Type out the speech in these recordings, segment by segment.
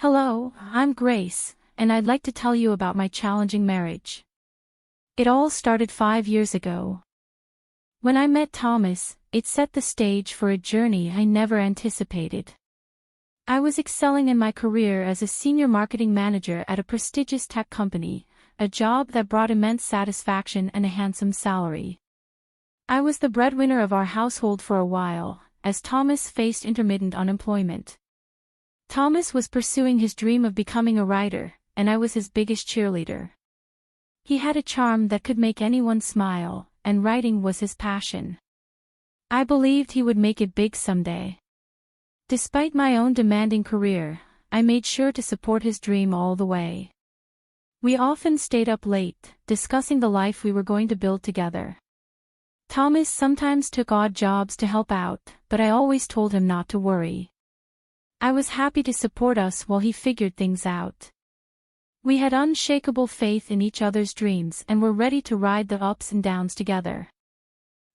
Hello, I'm Grace, and I'd like to tell you about my challenging marriage. It all started 5 years ago. When I met Thomas, it set the stage for a journey I never anticipated. I was excelling in my career as a senior marketing manager at a prestigious tech company, a job that brought immense satisfaction and a handsome salary. I was the breadwinner of our household for a while, as Thomas faced intermittent unemployment. Thomas was pursuing his dream of becoming a writer, and I was his biggest cheerleader. He had a charm that could make anyone smile, and writing was his passion. I believed he would make it big someday. Despite my own demanding career, I made sure to support his dream all the way. We often stayed up late, discussing the life we were going to build together. Thomas sometimes took odd jobs to help out, but I always told him not to worry. I was happy to support us while he figured things out. We had unshakable faith in each other's dreams and were ready to ride the ups and downs together.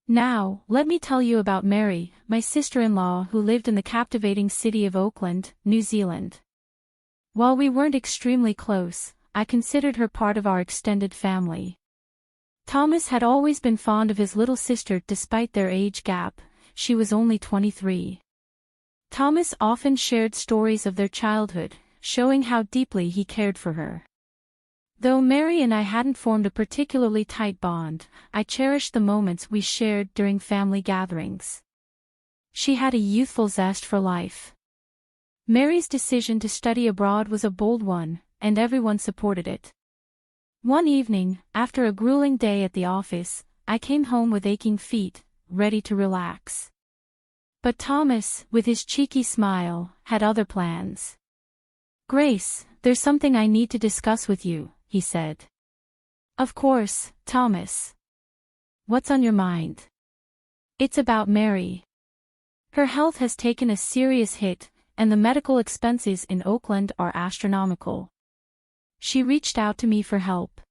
Now, let me tell you about Mary, my sister-in-law who lived in the captivating city of Auckland, New Zealand. While we weren't extremely close, I considered her part of our extended family. Thomas had always been fond of his little sister despite their age gap. She was only 23. Thomas often shared stories of their childhood, showing how deeply he cared for her. Though Mary and I hadn't formed a particularly tight bond, I cherished the moments we shared during family gatherings. She had a youthful zest for life. Mary's decision to study abroad was a bold one, and everyone supported it. One evening, after a grueling day at the office, I came home with aching feet, ready to relax. But Thomas, with his cheeky smile, had other plans. "Grace, there's something I need to discuss with you," he said. "Of course, Thomas. What's on your mind?" "It's about Mary. Her health has taken a serious hit, and the medical expenses in Auckland are astronomical. She reached out to me for help.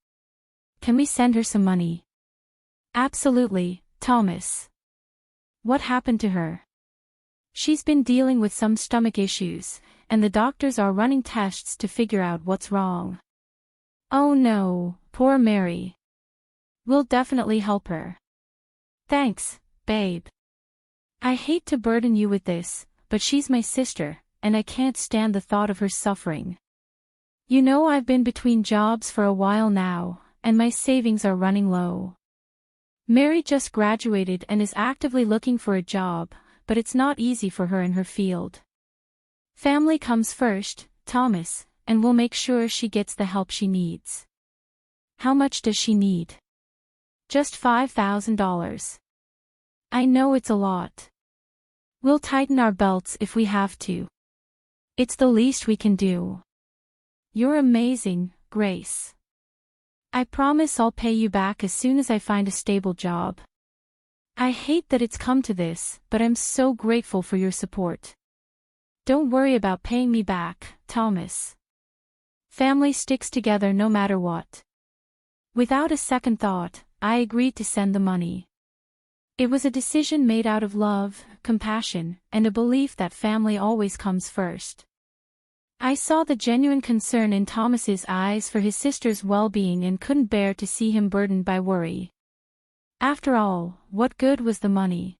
Can we send her some money?" "Absolutely, Thomas. What happened to her?" "She's been dealing with some stomach issues, and the doctors are running tests to figure out what's wrong." "Oh no, poor Mary. We'll definitely help her." "Thanks, babe. I hate to burden you with this, but she's my sister, and I can't stand the thought of her suffering. You know I've been between jobs for a while now, and my savings are running low. Mary just graduated and is actively looking for a job, but it's not easy for her in her field. Family comes first, Thomas, and we'll make sure she gets the help she needs." "How much does she need?" "Just $5,000. I know it's a lot. We'll tighten our belts if we have to. It's the least we can do." "You're amazing, Grace. I promise I'll pay you back as soon as I find a stable job. I hate that it's come to this, but I'm so grateful for your support." "Don't worry about paying me back, Thomas. Family sticks together no matter what." Without a second thought, I agreed to send the money. It was a decision made out of love, compassion, and a belief that family always comes first. I saw the genuine concern in Thomas's eyes for his sister's well-being and couldn't bear to see him burdened by worry. After all, what good was the money?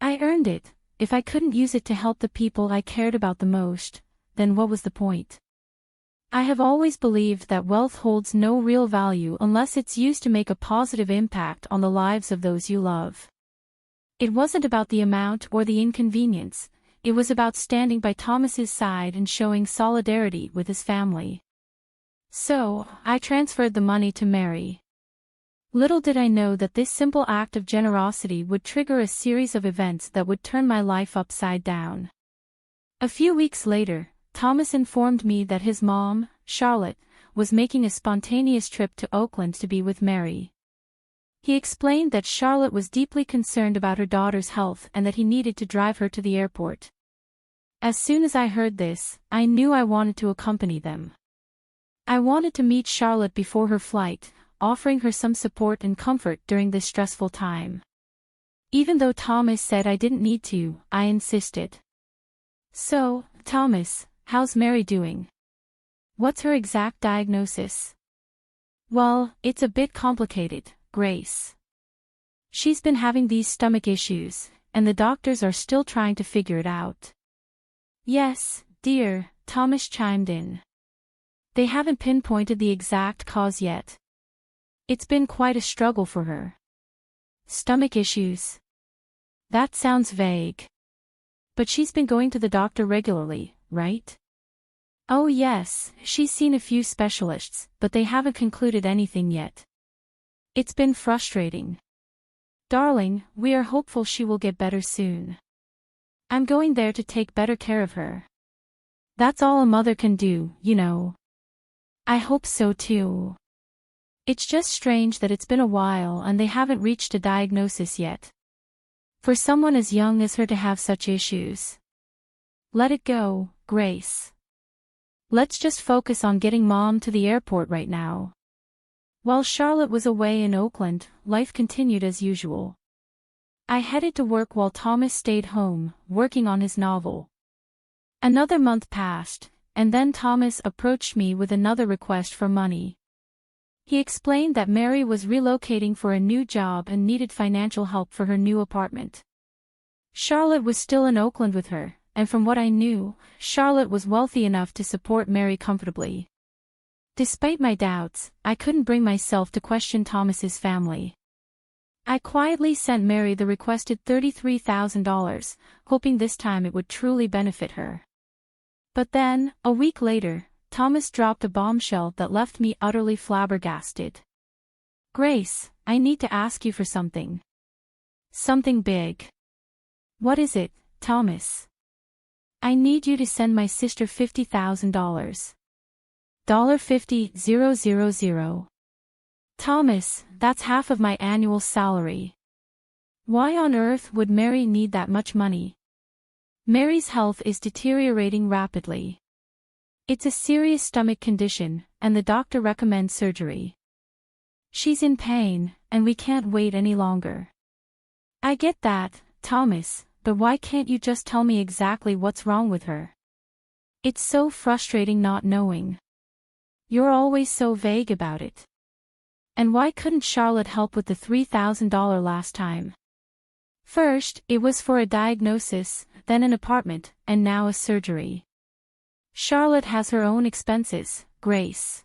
I earned it. If I couldn't use it to help the people I cared about the most, then what was the point? I have always believed that wealth holds no real value unless it's used to make a positive impact on the lives of those you love. It wasn't about the amount or the inconvenience, it was about standing by Thomas's side and showing solidarity with his family. So, I transferred the money to Mary. Little did I know that this simple act of generosity would trigger a series of events that would turn my life upside down. A few weeks later, Thomas informed me that his mom, Charlotte, was making a spontaneous trip to Auckland to be with Mary. He explained that Charlotte was deeply concerned about her daughter's health and that he needed to drive her to the airport. As soon as I heard this, I knew I wanted to accompany them. I wanted to meet Charlotte before her flight, offering her some support and comfort during this stressful time. Even though Thomas said I didn't need to, I insisted. "So, Thomas, How's Mary doing? What's her exact diagnosis? Well, it's a bit complicated, Grace. She's been having these stomach issues, and the doctors are still trying to figure it out. Yes, dear, Thomas chimed in. They haven't pinpointed the exact cause yet. It's been quite a struggle for her. Stomach issues. That sounds vague. But she's been going to the doctor regularly, right? Oh yes, she's seen a few specialists, but they haven't concluded anything yet. It's been frustrating. Darling, we are hopeful she will get better soon. I'm going there to take better care of her. That's all a mother can do, you know. I hope so too. It's just strange that it's been a while and they haven't reached a diagnosis yet. For someone as young as her to have such issues. Let it go, Grace. Let's just focus on getting Mom to the airport right now. While Charlotte was away in Oakland, life continued as usual. I headed to work while Thomas stayed home, working on his novel. Another month passed, and then Thomas approached me with another request for money. He explained that Mary was relocating for a new job and needed financial help for her new apartment. Charlotte was still in Oakland with her, and from what I knew, Charlotte was wealthy enough to support Mary comfortably. Despite my doubts, I couldn't bring myself to question Thomas's family. I quietly sent Mary the requested $33,000, hoping this time it would truly benefit her. But then, a week later, Thomas dropped a bombshell that left me utterly flabbergasted. Grace, I need to ask you for something. Something big. What is it, Thomas? I need you to send my sister $50,000. $50,000. Thomas, that's half of my annual salary. Why on earth would Mary need that much money? Mary's health is deteriorating rapidly. It's a serious stomach condition, and the doctor recommends surgery. She's in pain, and we can't wait any longer. I get that, Thomas, but why can't you just tell me exactly what's wrong with her? It's so frustrating not knowing. You're always so vague about it. And why couldn't Charlotte help with the $3,000 last time? First, it was for a diagnosis, then an apartment, and now a surgery. Charlotte has her own expenses, Grace.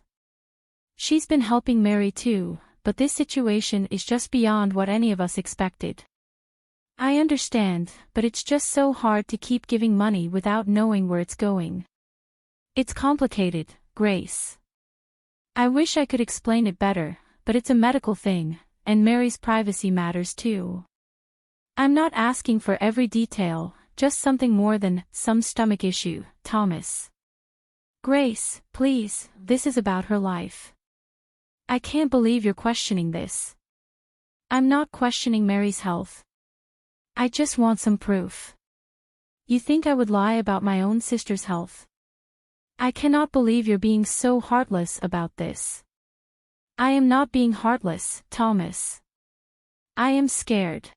She's been helping Mary too, but this situation is just beyond what any of us expected. I understand, but it's just so hard to keep giving money without knowing where it's going. It's complicated, Grace. I wish I could explain it better, but it's a medical thing, and Mary's privacy matters too. I'm not asking for every detail, just something more than some stomach issue, Thomas. Grace, please, this is about her life. I can't believe you're questioning this. I'm not questioning Mary's health. I just want some proof. You think I would lie about my own sister's health? I cannot believe you're being so heartless about this. I am not being heartless, Thomas. I am scared.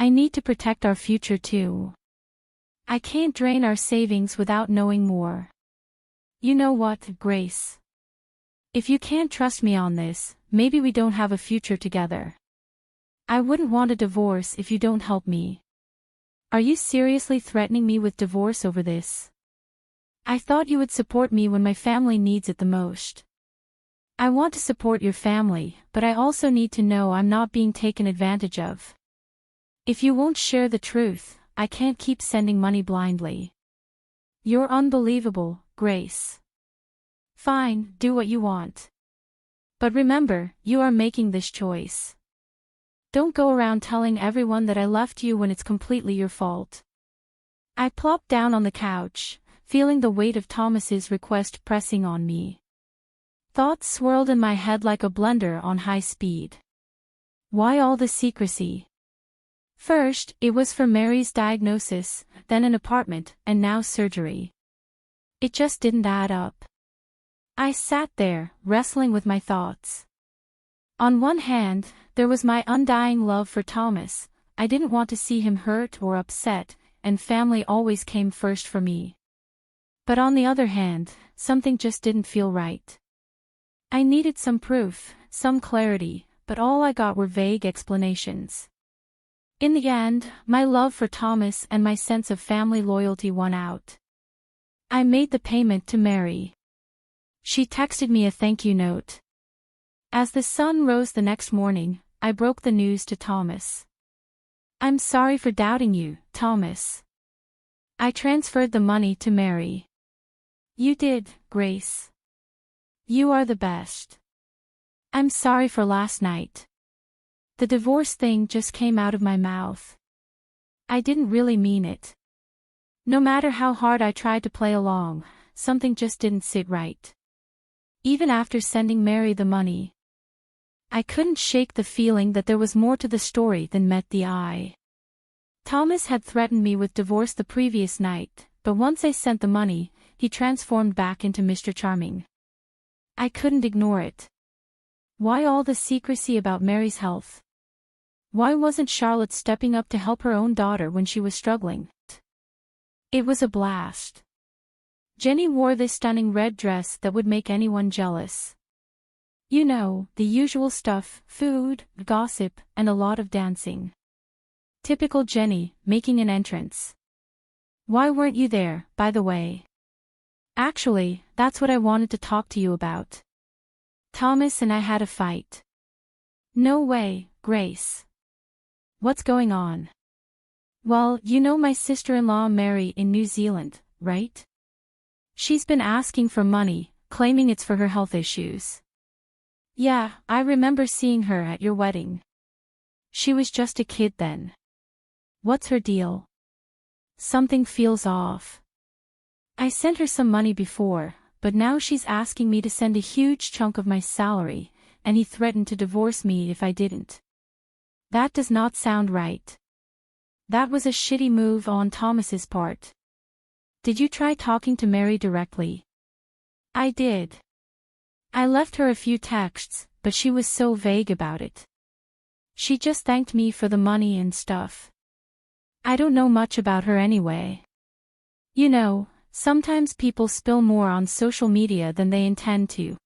I need to protect our future too. I can't drain our savings without knowing more. You know what, Grace? If you can't trust me on this, maybe we don't have a future together. I wouldn't want a divorce if you don't help me. Are you seriously threatening me with divorce over this? I thought you would support me when my family needs it the most. I want to support your family, but I also need to know I'm not being taken advantage of. If you won't share the truth, I can't keep sending money blindly. You're unbelievable, Grace. Fine, do what you want. But remember, you are making this choice. Don't go around telling everyone that I left you when it's completely your fault. I plopped down on the couch, feeling the weight of Thomas's request pressing on me. Thoughts swirled in my head like a blender on high speed. Why all the secrecy? First, it was for Mary's diagnosis, then an apartment, and now surgery. It just didn't add up. I sat there, wrestling with my thoughts. On one hand, there was my undying love for Thomas. I didn't want to see him hurt or upset, and family always came first for me. But on the other hand, something just didn't feel right. I needed some proof, some clarity, but all I got were vague explanations. In the end, my love for Thomas and my sense of family loyalty won out. I made the payment to Mary. She texted me a thank you note. As the sun rose the next morning, I broke the news to Thomas. "I'm sorry for doubting you, Thomas. I transferred the money to Mary." "You did, Grace. You are the best. I'm sorry for last night. The divorce thing just came out of my mouth. I didn't really mean it. No matter how hard I tried to play along, something just didn't sit right. Even after sending Mary the money, I couldn't shake the feeling that there was more to the story than met the eye. Thomas had threatened me with divorce the previous night, but once I sent the money, he transformed back into Mr. Charming. I couldn't ignore it. Why all the secrecy about Mary's health? Why wasn't Charlotte stepping up to help her own daughter when she was struggling? It was a blast. Jenny wore this stunning red dress that would make anyone jealous. You know, the usual stuff, food, gossip, and a lot of dancing. Typical Jenny, making an entrance. Why weren't you there, by the way? Actually, that's what I wanted to talk to you about. Thomas and I had a fight. No way, Grace. What's going on? Well, you know my sister-in-law Mary in New Zealand, right? She's been asking for money, claiming it's for her health issues. Yeah, I remember seeing her at your wedding. She was just a kid then. What's her deal? Something feels off. I sent her some money before, but now she's asking me to send a huge chunk of my salary, and he threatened to divorce me if I didn't. That does not sound right. That was a shitty move on Thomas's part. Did you try talking to Mary directly? I did. I left her a few texts, but she was so vague about it. She just thanked me for the money and stuff. I don't know much about her anyway. You know, sometimes people spill more on social media than they intend to.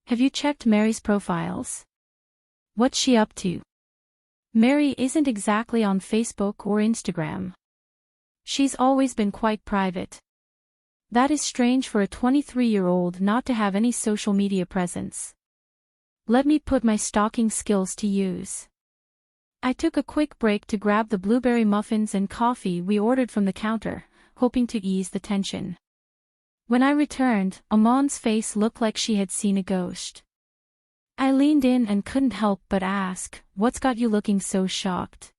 Have you checked Mary's profiles? What's she up to? Mary isn't exactly on Facebook or Instagram. She's always been quite private. That is strange for a 23-year-old not to have any social media presence. Let me put my stalking skills to use. I took a quick break to grab the blueberry muffins and coffee we ordered from the counter, hoping to ease the tension. When I returned, Amon's face looked like she had seen a ghost. I leaned in and couldn't help but ask, "What's got you looking so shocked?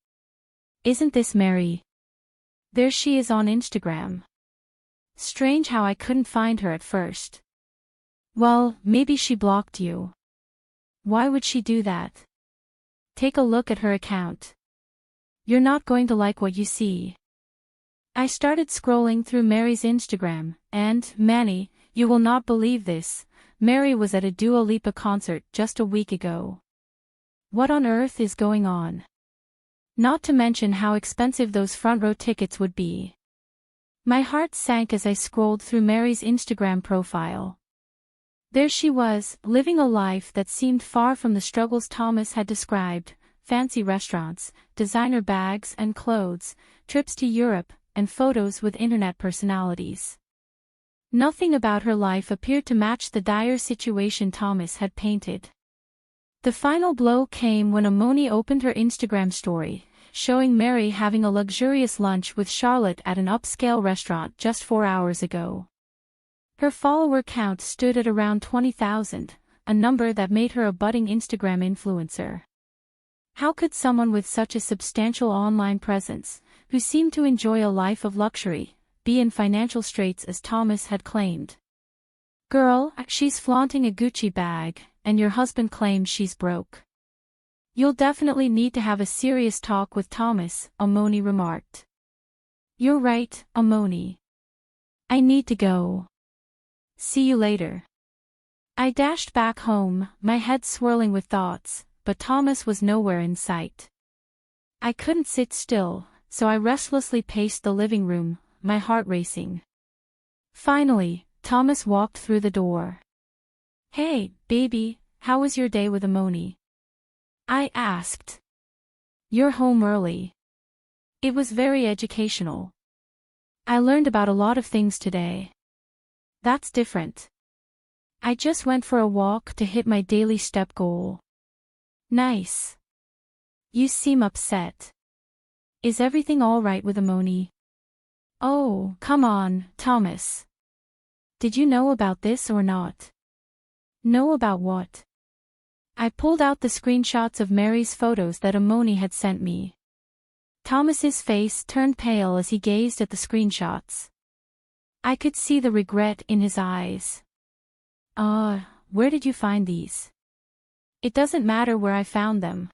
Isn't this Mary? There she is on Instagram. Strange how I couldn't find her at first." Well, maybe she blocked you. Why would she do that? Take a look at her account. You're not going to like what you see. I started scrolling through Mary's Instagram, and, Manny, you will not believe this, Mary was at a Dua Lipa concert just a week ago. What on earth is going on? Not to mention how expensive those front row tickets would be. My heart sank as I scrolled through Mary's Instagram profile. There she was, living a life that seemed far from the struggles Thomas had described: fancy restaurants, designer bags and clothes, trips to Europe, and photos with internet personalities. Nothing about her life appeared to match the dire situation Thomas had painted. The final blow came when Amoni opened her Instagram story, showing Mary having a luxurious lunch with Charlotte at an upscale restaurant just 4 hours ago. Her follower count stood at around 20,000, a number that made her a budding Instagram influencer. How could someone with such a substantial online presence, who seemed to enjoy a life of luxury, be in financial straits as Thomas had claimed? Girl, she's flaunting a Gucci bag, and your husband claims she's broke. You'll definitely need to have a serious talk with Thomas, Amoni remarked. You're right, Amoni. I need to go. See you later. I dashed back home, my head swirling with thoughts, but Thomas was nowhere in sight. I couldn't sit still, so I restlessly paced the living room, my heart racing. Finally, Thomas walked through the door. "Hey, baby, how was your day with Amoni?" I asked. "You're home early." It was very educational. I learned about a lot of things today. That's different. I just went for a walk to hit my daily step goal. Nice. You seem upset. Is everything all right with Amoni? Oh, come on, Thomas. Did you know about this or not? Know about what? I pulled out the screenshots of Mary's photos that Amoni had sent me. Thomas's face turned pale as he gazed at the screenshots. I could see the regret in his eyes. Where did you find these? It doesn't matter where I found them.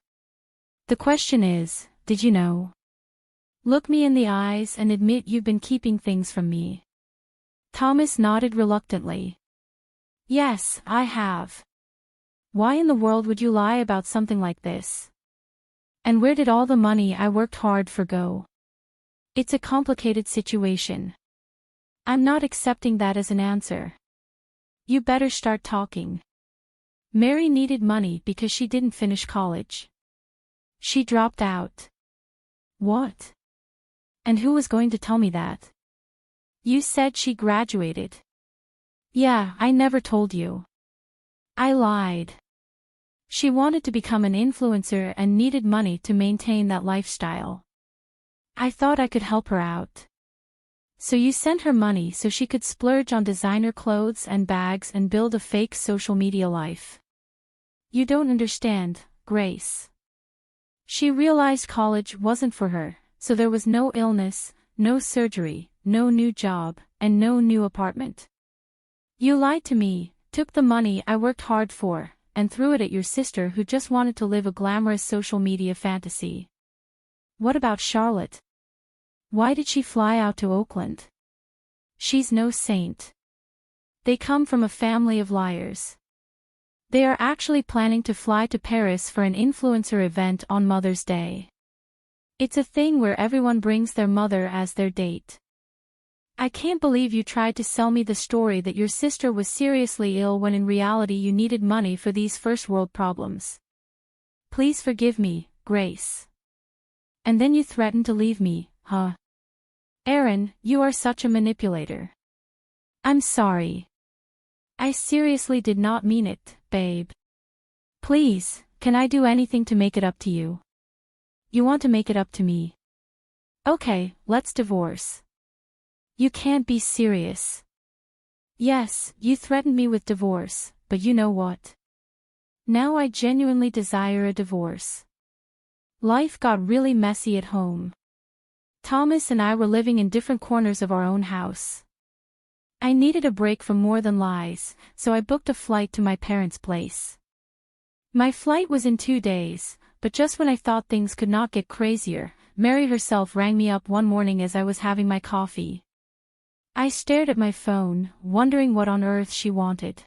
The question is, did you know? Look me in the eyes and admit you've been keeping things from me. Thomas nodded reluctantly. Yes, I have. Why in the world would you lie about something like this? And where did all the money I worked hard for go? It's a complicated situation. I'm not accepting that as an answer. You better start talking. Mary needed money because she didn't finish college. She dropped out. What? And who was going to tell me that? You said she graduated. Yeah, I never told you. I lied. She wanted to become an influencer and needed money to maintain that lifestyle. I thought I could help her out. So you sent her money so she could splurge on designer clothes and bags and build a fake social media life. You don't understand, Grace. She realized college wasn't for her, so there was no illness, no surgery, no new job, and no new apartment. You lied to me, took the money I worked hard for, and threw it at your sister who just wanted to live a glamorous social media fantasy. What about Charlotte? Why did she fly out to Oakland? She's no saint. They come from a family of liars. They are actually planning to fly to Paris for an influencer event on Mother's Day. It's a thing where everyone brings their mother as their date. I can't believe you tried to sell me the story that your sister was seriously ill when in reality you needed money for these first-world problems. Please forgive me, Grace. And then you threatened to leave me, huh? Aaron, you are such a manipulator. I'm sorry. I seriously did not mean it, babe. Please, can I do anything to make it up to you? You want to make it up to me? Okay, let's divorce. You can't be serious. Yes, you threatened me with divorce, but you know what? Now I genuinely desire a divorce. Life got really messy at home. Thomas and I were living in different corners of our own house. I needed a break from more than lies, so I booked a flight to my parents' place. My flight was in 2 days, but just when I thought things could not get crazier, Mary herself rang me up one morning as I was having my coffee. I stared at my phone, wondering what on earth she wanted.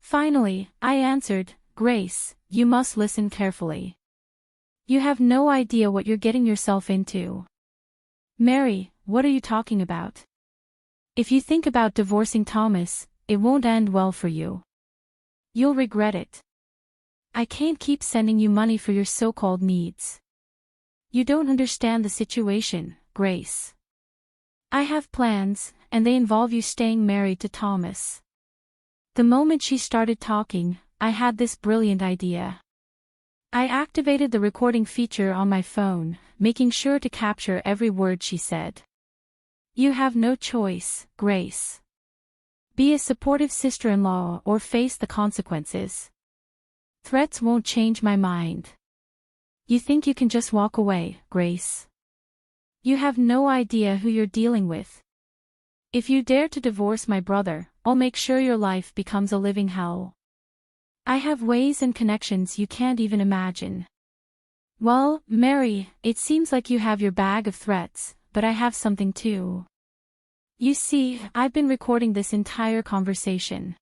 Finally, I answered, Grace, you must listen carefully. You have no idea what you're getting yourself into. Mary, what are you talking about? If you think about divorcing Thomas, it won't end well for you. You'll regret it. I can't keep sending you money for your so-called needs. You don't understand the situation, Grace. I have plans, and they involve you staying married to Thomas. The moment she started talking, I had this brilliant idea. I activated the recording feature on my phone, making sure to capture every word she said. You have no choice, Grace. Be a supportive sister-in-law or face the consequences. Threats won't change my mind. You think you can just walk away, Grace? You have no idea who you're dealing with. If you dare to divorce my brother, I'll make sure your life becomes a living hell. I have ways and connections you can't even imagine. Well, Mary, it seems like you have your bag of threats, but I have something too. You see, I've been recording this entire conversation.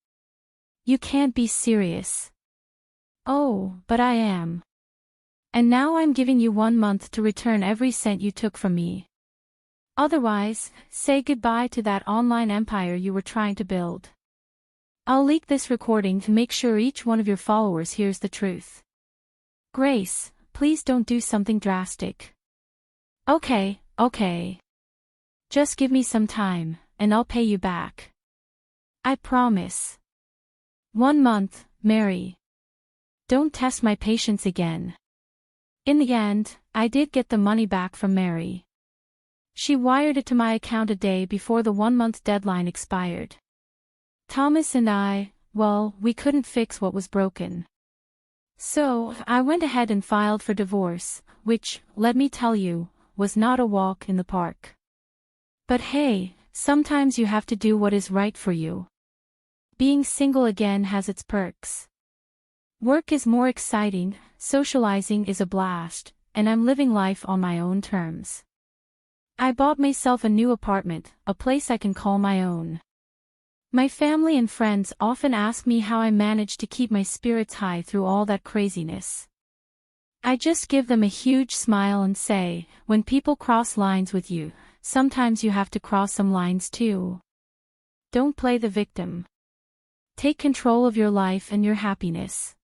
You can't be serious. Oh, but I am. And now I'm giving you 1 month to return every cent you took from me. Otherwise, say goodbye to that online empire you were trying to build. I'll leak this recording to make sure each one of your followers hears the truth. Grace, please don't do something drastic. Okay. Just give me some time, and I'll pay you back. I promise. 1 month, Mary. Don't test my patience again. In the end, I did get the money back from Mary. She wired it to my account a day before the 1-month deadline expired. Thomas and I, well, we couldn't fix what was broken. So, I went ahead and filed for divorce, which, let me tell you, was not a walk in the park. But hey, sometimes you have to do what is right for you. Being single again has its perks. Work is more exciting, socializing is a blast, and I'm living life on my own terms. I bought myself a new apartment, a place I can call my own. My family and friends often ask me how I manage to keep my spirits high through all that craziness. I just give them a huge smile and say, when people cross lines with you, sometimes you have to cross some lines too. Don't play the victim. Take control of your life and your happiness.